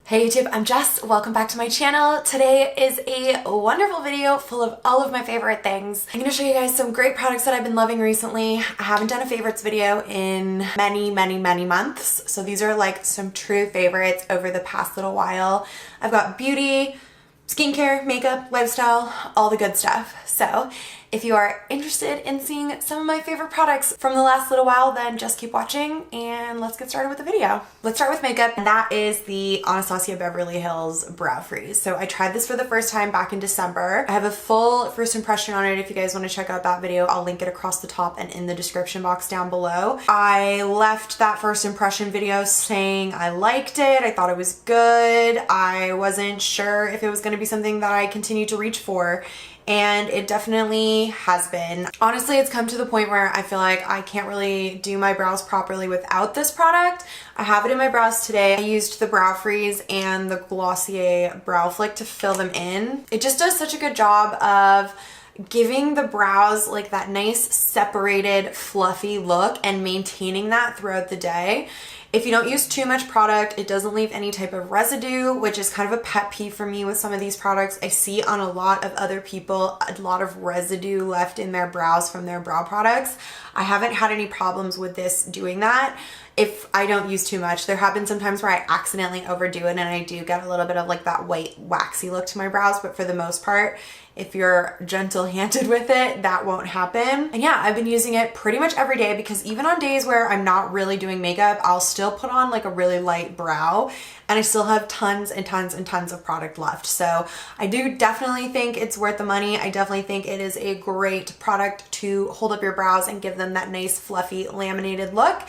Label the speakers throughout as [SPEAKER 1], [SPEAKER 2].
[SPEAKER 1] Hey YouTube, I'm Jess. Welcome back to my channel. Today is a wonderful video full of all of my favorite things. I'm going to show you guys some great products that I've been loving recently. I haven't done a favorites video in many months. So these are like some true favorites over the past little while. I've got beauty, skincare, makeup, lifestyle, all the good stuff. So if you are interested in seeing some of my favorite products from the last little while, then just keep watching and let's get started with the video. Let's start with makeup, and that is the Anastasia Beverly Hills Brow Freeze. So I tried this for the first time back in December. I have a full first impression on it. If you guys want to check out that video, I'll link it across the top and in the description box down below. I left that first impression video saying I liked it. I thought it was good. I wasn't sure if it was going to be something that I continue to reach for. And it definitely has been. Honestly, it's come to the point where I feel like I can't really do my brows properly without this product. I have it in my brows today. I used the Brow Freeze and the Glossier Brow Flick to fill them in. It just does such a good job of giving the brows like that nice separated fluffy look and maintaining that throughout the day. If you don't use too much product, it doesn't leave any type of residue, which is kind of a pet peeve for me with some of these products. I see on a lot of other people a lot of residue left in their brows from their brow products. I haven't had any problems with this doing that if I don't use too much. There have been some times where I accidentally overdo it and I do get a little bit of like that white waxy look to my brows, but for the most part, if you're gentle-handed with it, that won't happen. And yeah, I've been using it pretty much every day because even on days where I'm not really doing makeup, I'll still put on like a really light brow and I still have tons and tons and tons of product left. So I do definitely think it's worth the money. I definitely think it is a great product to hold up your brows and give them that nice fluffy laminated look.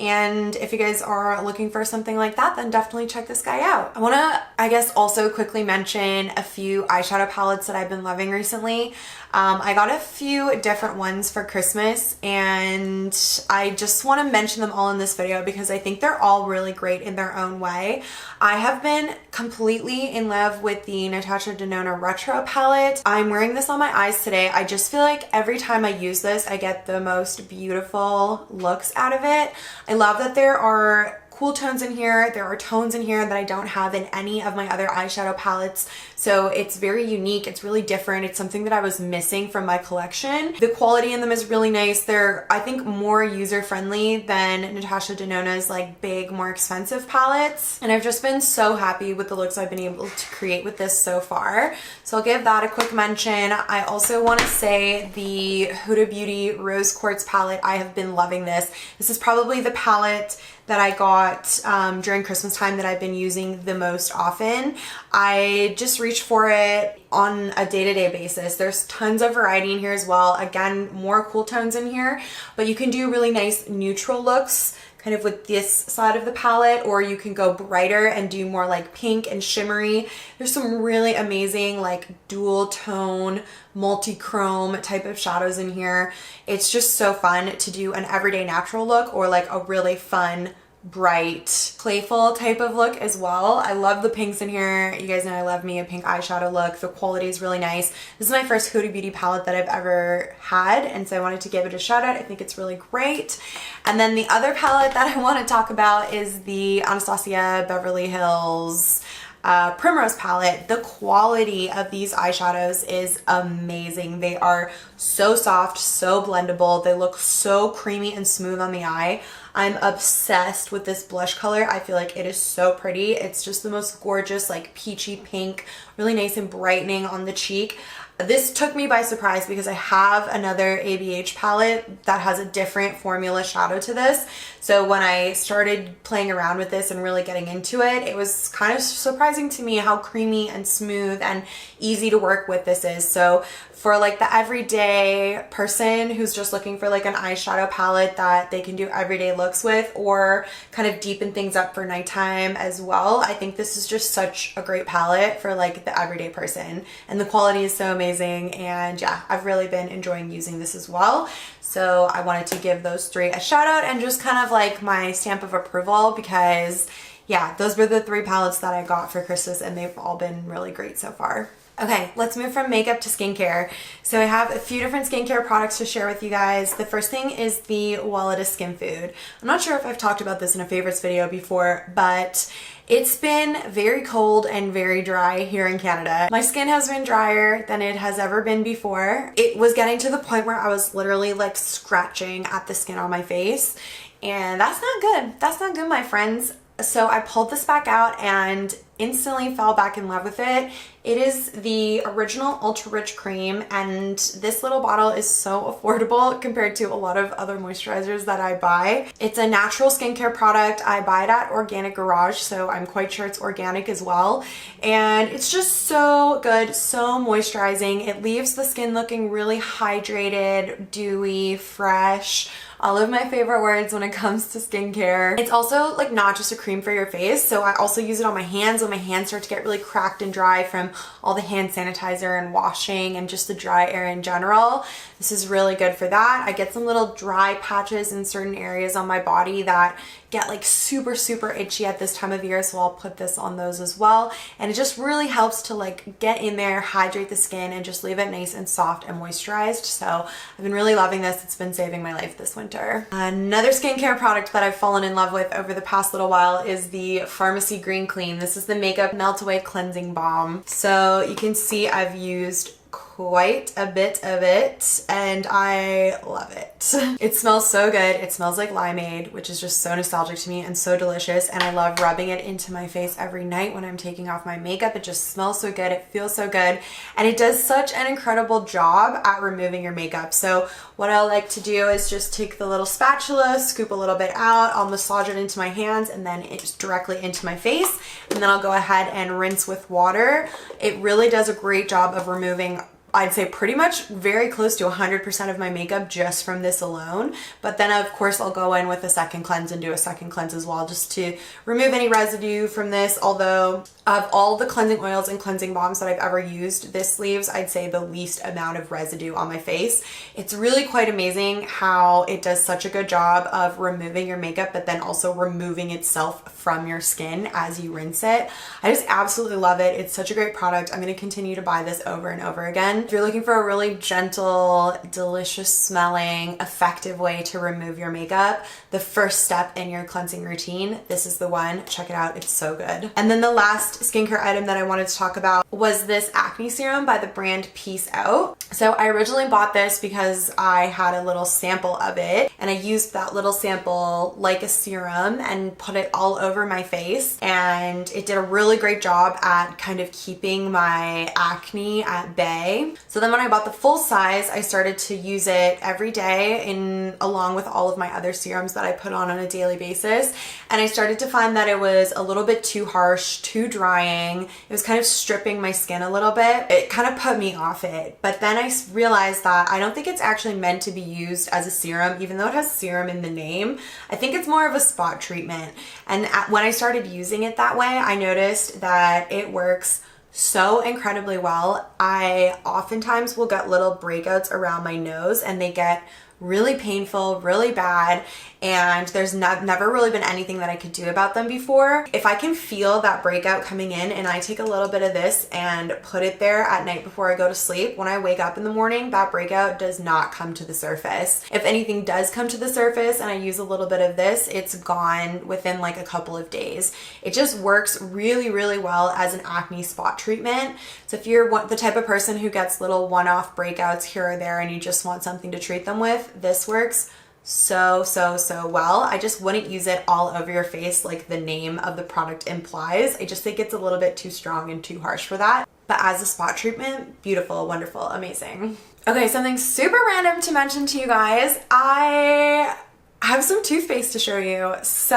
[SPEAKER 1] And if you guys are looking for something like that, then definitely check this guy out. I want to, I guess, also quickly mention a few eyeshadow palettes that I've been loving recently. I got a few different ones for Christmas and I just want to mention them all in this video because I think they're all really great in their own way. I have been completely in love with the Natasha Denona Retro palette. I'm wearing this on my eyes today. I just feel like every time I use this, I get the most beautiful looks out of it. I love that there are cool tones in here. There are tones in here that I don't have in any of my other eyeshadow palettes. So it's very unique. It's really different. It's something that I was missing from my collection. The quality in them is really nice. They're, I think, more user-friendly than Natasha Denona's like big, more expensive palettes. And I've just been so happy with the looks I've been able to create with this so far. So I'll give that a quick mention. I also want to say the Huda Beauty Rose Quartz palette. I have been loving this. This is probably the palette that I got during Christmas time that I've been using the most often. I just reach for it on a day-to-day basis. There's tons of variety in here as well. Again, more cool tones in here, but you can do really nice neutral looks kind of with this side of the palette, or you can go brighter and do more like pink and shimmery. There's some really amazing like dual tone, multi-chrome type of shadows in here. It's just so fun to do an everyday natural look or like a really fun, bright, playful type of look as well. I love the pinks in here. You guys know I love me a pink eyeshadow look. The quality is really nice. This is my first Huda Beauty palette that I've ever had, and so I wanted to give it a shout out. I think it's really great. And then the other palette that I want to talk about is the Anastasia Beverly Hills Primrose palette. The quality of these eyeshadows is amazing. They are so soft, so blendable. They look so creamy and smooth on the eye. I'm obsessed with this blush color. I feel like it is so pretty. It's just the most gorgeous, like peachy pink, really nice and brightening on the cheek. This took me by surprise because I have another ABH palette that has a different formula shadow to this. So when I started playing around with this and really getting into it, it was kind of surprising to me how creamy and smooth and easy to work with this is. So for like the everyday person who's just looking for like an eyeshadow palette that they can do everyday looks with or kind of deepen things up for nighttime as well, I think this is just such a great palette for like the everyday person. And the quality is so amazing, and yeah, I've really been enjoying using this as well. So I wanted to give those three a shout out and just kind of like my stamp of approval because yeah, those were the three palettes that I got for Christmas and they've all been really great so far. Okay, let's move from makeup to skincare. So I have a few different skincare products to share with you guys. The first thing is the Wellita Skin Food. I'm not sure if I've talked about this in a favorites video before, but it's been very cold and very dry here in Canada. My skin has been drier than it has ever been before. It was getting to the point where I was literally like scratching at the skin on my face, and that's not good. That's not good, my friends. So I pulled this back out and instantly fell back in love with it. It is the original Ultra Rich Cream, and this little bottle is so affordable compared to a lot of other moisturizers that I buy. It's a natural skincare product. I buy it at Organic Garage, so I'm quite sure it's organic as well. And it's just so good, so moisturizing. It leaves the skin looking really hydrated, dewy, fresh. All of my favorite words when it comes to skincare. It's also like not just a cream for your face, so I also use it on my hands when my hands start to get really cracked and dry from all the hand sanitizer and washing and just the dry air in general. This is really good for that. I get some little dry patches in certain areas on my body that get like super itchy at this time of year, so I'll put this on those as well. And it just really helps to like get in there, hydrate the skin, and just leave it nice and soft and moisturized. So I've been really loving this. It's been saving my life this winter. Another skincare product that I've fallen in love with over the past little while is the Pharmacy Green Clean. This is the Makeup Melt Away Cleansing Balm. So you can see I've used quite a bit of it and I love it. It smells so good. It smells like limeade, which is just so nostalgic to me and so delicious, and I love rubbing it into my face every night when I'm taking off my makeup. It just smells so good. It feels so good, and it does such an incredible job at removing your makeup. So what I like to do is just take the little spatula, scoop a little bit out, I'll massage it into my hands and then it just directly into my face, and then I'll go ahead and rinse with water. It really does a great job of removing, I'd say pretty much very close to 100% of my makeup just from this alone. But then of course I'll go in with a second cleanse and do a second cleanse as well, just to remove any residue from this. Although of all the cleansing oils and cleansing balms that I've ever used, this leaves, I'd say, the least amount of residue on my face. It's really quite amazing how it does such a good job of removing your makeup, but then also removing itself from your skin as you rinse it. I just absolutely love it. It's such a great product. I'm going to continue to buy this over and over again. If you're looking for a really gentle, delicious smelling, effective way to remove your makeup, the first step in your cleansing routine, this is the one. Check it out. It's so good. And then the last skincare item that I wanted to talk about was this Acne Serum by the brand Peace Out. So I originally bought this because I had a little sample of it, and I used that little sample like a serum and put it all over my face, and it did a really great job at kind of keeping my acne at bay. So then when I bought the full size, I started to use it every day along with all of my other serums that I put on a daily basis, and I started to find that it was a little bit too harsh, too drying. It was kind of stripping my skin a little bit. It kind of put me off it. But then I realized that I don't think it's actually meant to be used as a serum, even though it has serum in the name. I think it's more of a spot treatment. And when I started using it that way, I noticed that it works so incredibly well. I oftentimes will get little breakouts around my nose, and they get really painful, really bad, and there's never really been anything that I could do about them before. If I can feel that breakout coming in and I take a little bit of this and put it there at night before I go to sleep, when I wake up in the morning, that breakout does not come to the surface. If anything does come to the surface and I use a little bit of this, it's gone within like a couple of days. It just works really well as an acne spot treatment. So if you're the type of person who gets little one-off breakouts here or there and you just want something to treat them with, this works so well. I just wouldn't use it all over your face like the name of the product implies. I just think it's a little bit too strong and too harsh for that. But as a spot treatment, beautiful, wonderful, amazing. Okay, something super random to mention to you guys. I have some toothpaste to show you. So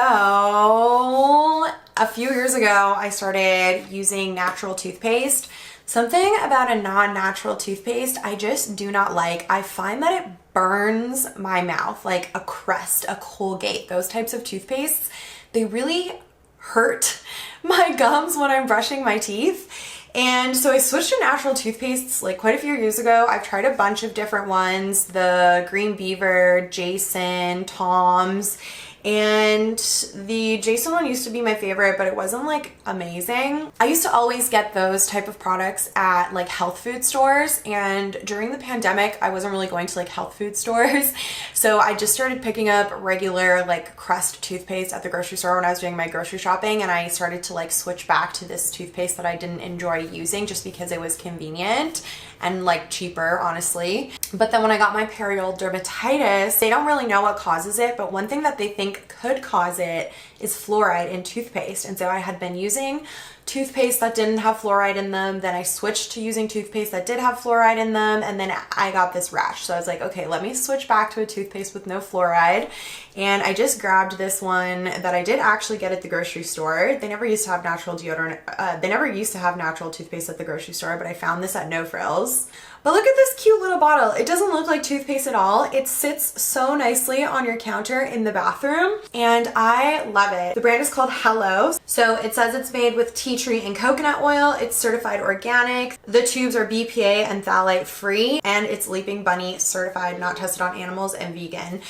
[SPEAKER 1] a few years ago, I started using natural toothpaste. Something about a non-natural toothpaste I just do not like. I find that it burns my mouth, like a Crest, a Colgate, those types of toothpastes. They really hurt my gums when I'm brushing my teeth. And so I switched to natural toothpastes like quite a few years ago. I've tried a bunch of different ones, the Green Beaver, Jason, Tom's, And the Jason one used to be my favorite, but it wasn't like amazing. I used to always get those type of products at like health food stores, and during the pandemic I wasn't really going to like health food stores, so I just started picking up regular like Crest toothpaste at the grocery store when I was doing my grocery shopping, and I started to like switch back to this toothpaste that I didn't enjoy using just because it was convenient and like cheaper, honestly. But then when I got my perioral dermatitis, they don't really know what causes it, but one thing that they think could cause it is fluoride in toothpaste. And so I had been using toothpaste that didn't have fluoride in them, then I switched to using toothpaste that did have fluoride in them, and then I got this rash. So I was like, okay, let me switch back to a toothpaste with no fluoride. And I just grabbed this one that I did actually get at the grocery store. They never used to have natural deodorant, they never used to have natural toothpaste at the grocery store, but I found this at No Frills. But look at this cute little bottle. It doesn't look like toothpaste at all. It sits so nicely on your counter in the bathroom, and I love it. The brand is called Hello. So it says it's made with tea tree and coconut oil. It's certified organic. The tubes are BPA and phthalate free, and it's Leaping Bunny certified, not tested on animals, and vegan.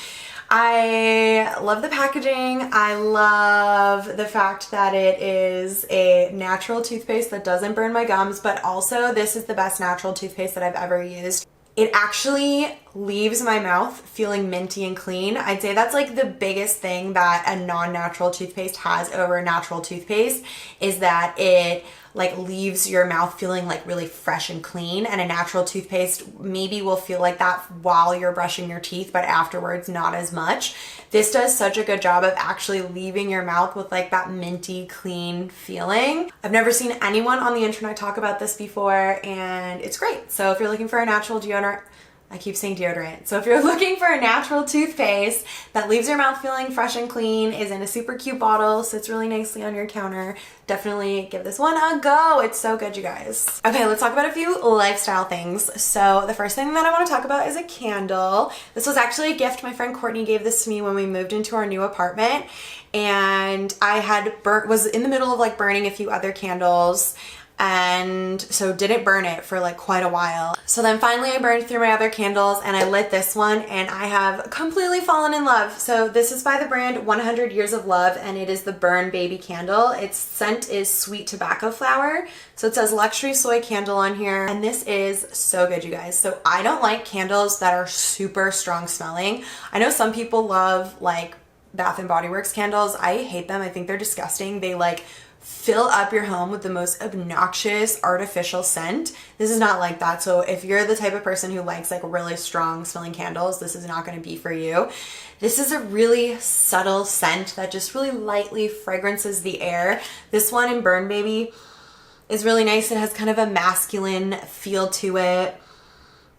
[SPEAKER 1] I love the packaging. I love the fact that it is a natural toothpaste that doesn't burn my gums, but also this is the best natural toothpaste that I've ever used. It actually leaves my mouth feeling minty and clean. I'd say that's like the biggest thing that a non-natural toothpaste has over a natural toothpaste, is that it like leaves your mouth feeling like really fresh and clean, and a natural toothpaste maybe will feel like that while you're brushing your teeth, but afterwards not as much. This does such a good job of actually leaving your mouth with like that minty clean feeling. I've never seen anyone on the internet talk about this before, and it's great. So if you're looking for a natural deodorant, I keep saying deodorant. So if you're looking for a natural toothpaste that leaves your mouth feeling fresh and clean, is in a super cute bottle, sits really nicely on your counter, definitely give this one a go. It's so good, you guys. Okay, let's talk about a few lifestyle things. So the first thing that I want to talk about is a candle. This was actually a gift. My friend Courtney gave this to me when we moved into our new apartment, and I had was in the middle of like burning a few other candles, and so didn't burn it for like quite a while. So then finally I burned through my other candles and I lit this one, and I have completely fallen in love. So this is by the brand 100 Years of Love, and it is the Burn Baby candle. Its scent is sweet tobacco flower. So it says luxury soy candle on here, and this is so good, you guys. So I don't like candles that are super strong smelling. I know some people love like Bath and Body Works candles. I hate them. I think they're disgusting. They like fill up your home with the most obnoxious artificial scent. This is not like that. So if you're the type of person who likes like really strong smelling candles, this is not going to be for you. This is a really subtle scent that just really lightly fragrances the air. This one in Burn Baby is really nice. It has kind of a masculine feel to it.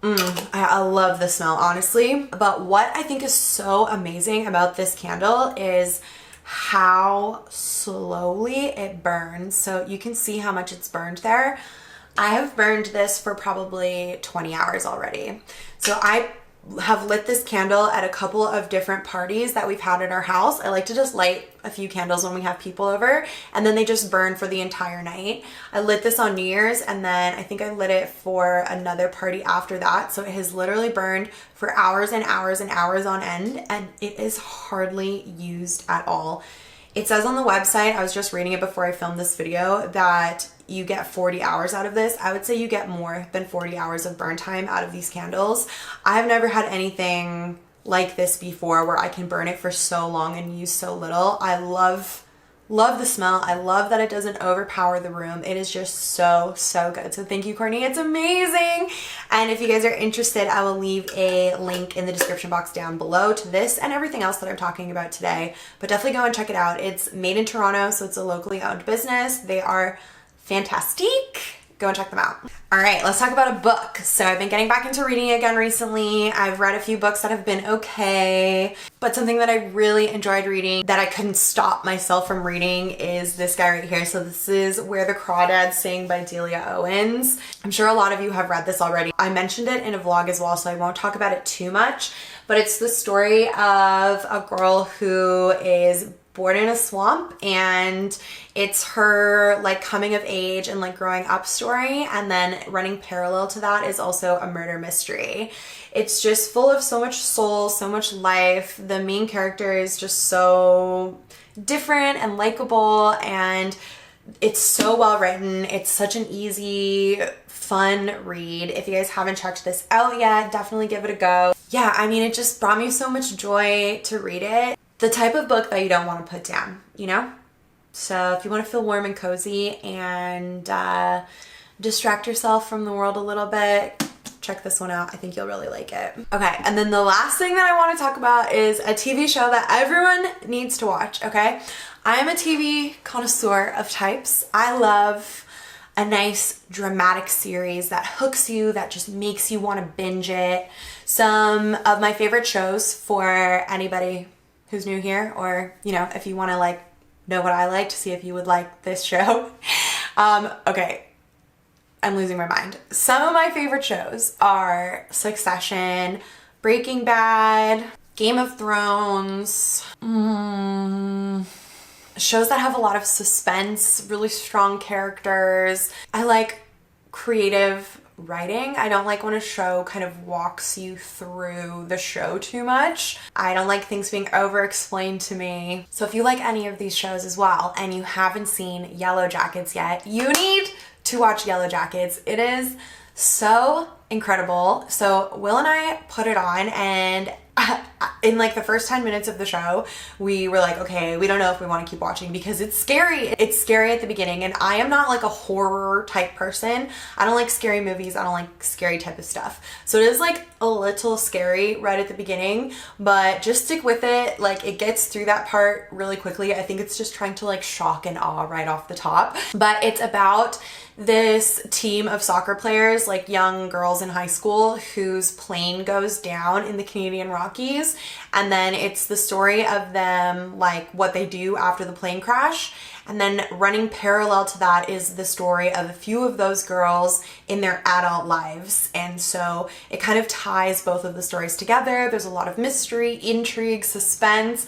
[SPEAKER 1] I love the smell, honestly. But what I think is so amazing about this candle is how slowly it burns. So you can see how much it's burned there. I have burned this for probably 20 hours already. So I have lit this candle at a couple of different parties that we've had at our house. I like to just light a few candles when we have people over, and then they just burn for the entire night. I lit this on New Year's, and then I think I lit it for another party after that. So it has literally burned for hours and hours and hours on end, and it is hardly used at all. It says on the website, I was just reading it before I filmed this video, that you get 40 hours out of this. I would say you get more than 40 hours of burn time out of these candles. I've never had anything like this before where I can burn it for so long and use so little. I love the smell. I love that it doesn't overpower the room. It is just so, so good. So thank you, Courtney. It's amazing. And if you guys are interested, I will leave a link in the description box down below to this and everything else that I'm talking about today. But definitely go and check it out. It's made in Toronto, so it's a locally owned business. They are fantastic. Go and check them out. All right, let's talk about a book. So I've been getting back into reading again recently. I've read a few books that have been okay, but something that I really enjoyed reading that I couldn't stop myself from reading is this guy right here. So this is Where the Crawdads Sing by Delia Owens. I'm sure a lot of you have read this already. I mentioned it in a vlog as well, so I won't talk about it too much, but it's the story of a girl who is Born in a Swamp, and it's her like coming of age and like growing up story, and then running parallel to that is also a murder mystery. It's just full of so much soul, so much life. The main character is just so different and likable, and it's so well written. It's such an easy, fun read. If you guys haven't checked this out yet, definitely give it a go. Yeah, I mean, it just brought me so much joy to read it. The type of book that you don't want to put down, you know? So if you want to feel warm and cozy and distract yourself from the world a little bit, check this one out. I think you'll really like it. Okay, and then the last thing that I want to talk about is a TV show that everyone needs to watch, okay? I am a TV connoisseur of types. I love a nice dramatic series that hooks you, that just makes you want to binge it. Some of my favorite shows for anybody who's new here, or, you know, if you want to like know what I like to see if you would like this show. Okay, I'm losing my mind. Some of my favorite shows are Succession, Breaking Bad, Game of Thrones, shows that have a lot of suspense, really strong characters. I like creative writing. I don't like when a show kind of walks you through the show too much. I don't like things being over-explained to me. So if you like any of these shows as well and you haven't seen Yellow Jackets yet, you need to watch Yellow Jackets. It is so incredible. So Will and I put it on, and in like the first 10 minutes of the show, we were like, okay, we don't know if we want to keep watching because it's scary. It's scary at the beginning, and I am not like a horror type person. I don't like scary movies. I don't like scary type of stuff. So it is like a little scary right at the beginning, but just stick with it. Like, it gets through that part really quickly. I think it's just trying to like shock and awe right off the top. But it's about this team of soccer players, like young girls in high school, whose plane goes down in the Canadian Rockies, and then it's the story of them, like what they do after the plane crash. And then running parallel to that is the story of a few of those girls in their adult lives. And so it kind of ties both of the stories together. There's a lot of mystery, intrigue, suspense.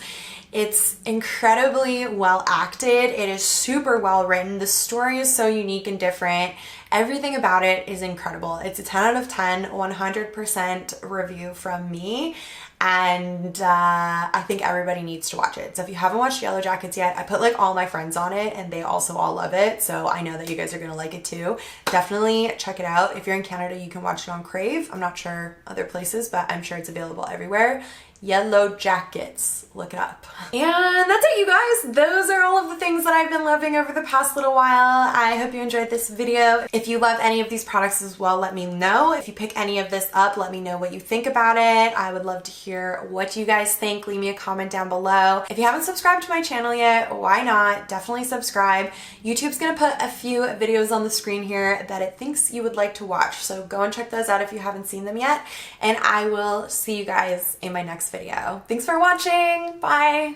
[SPEAKER 1] It's incredibly well acted. It is super well written. The story is so unique and different. Everything about it is incredible. It's a 10 out of 10, 100% review from me. And I think everybody needs to watch it. So if you haven't watched Yellow Jackets yet, I put like all my friends on it and they also all love it. So I know that you guys are gonna like it too. Definitely check it out. If you're in Canada, you can watch it on Crave. I'm not sure other places, but I'm sure it's available everywhere. Yellow Jackets, look it up. And that's it, you guys. Those are all of the things that I've been loving over the past little while. I hope you enjoyed this video. If you love any of these products as well, let me know. If you pick any of this up, let me know what you think about it. I would love to hear what you guys think. Leave me a comment down below. If you haven't subscribed to my channel yet, why not? Definitely subscribe. YouTube's gonna put a few videos on the screen here that it thinks you would like to watch. So go and check those out if you haven't seen them yet. And I will see you guys in my next video. Thanks for watching. Bye.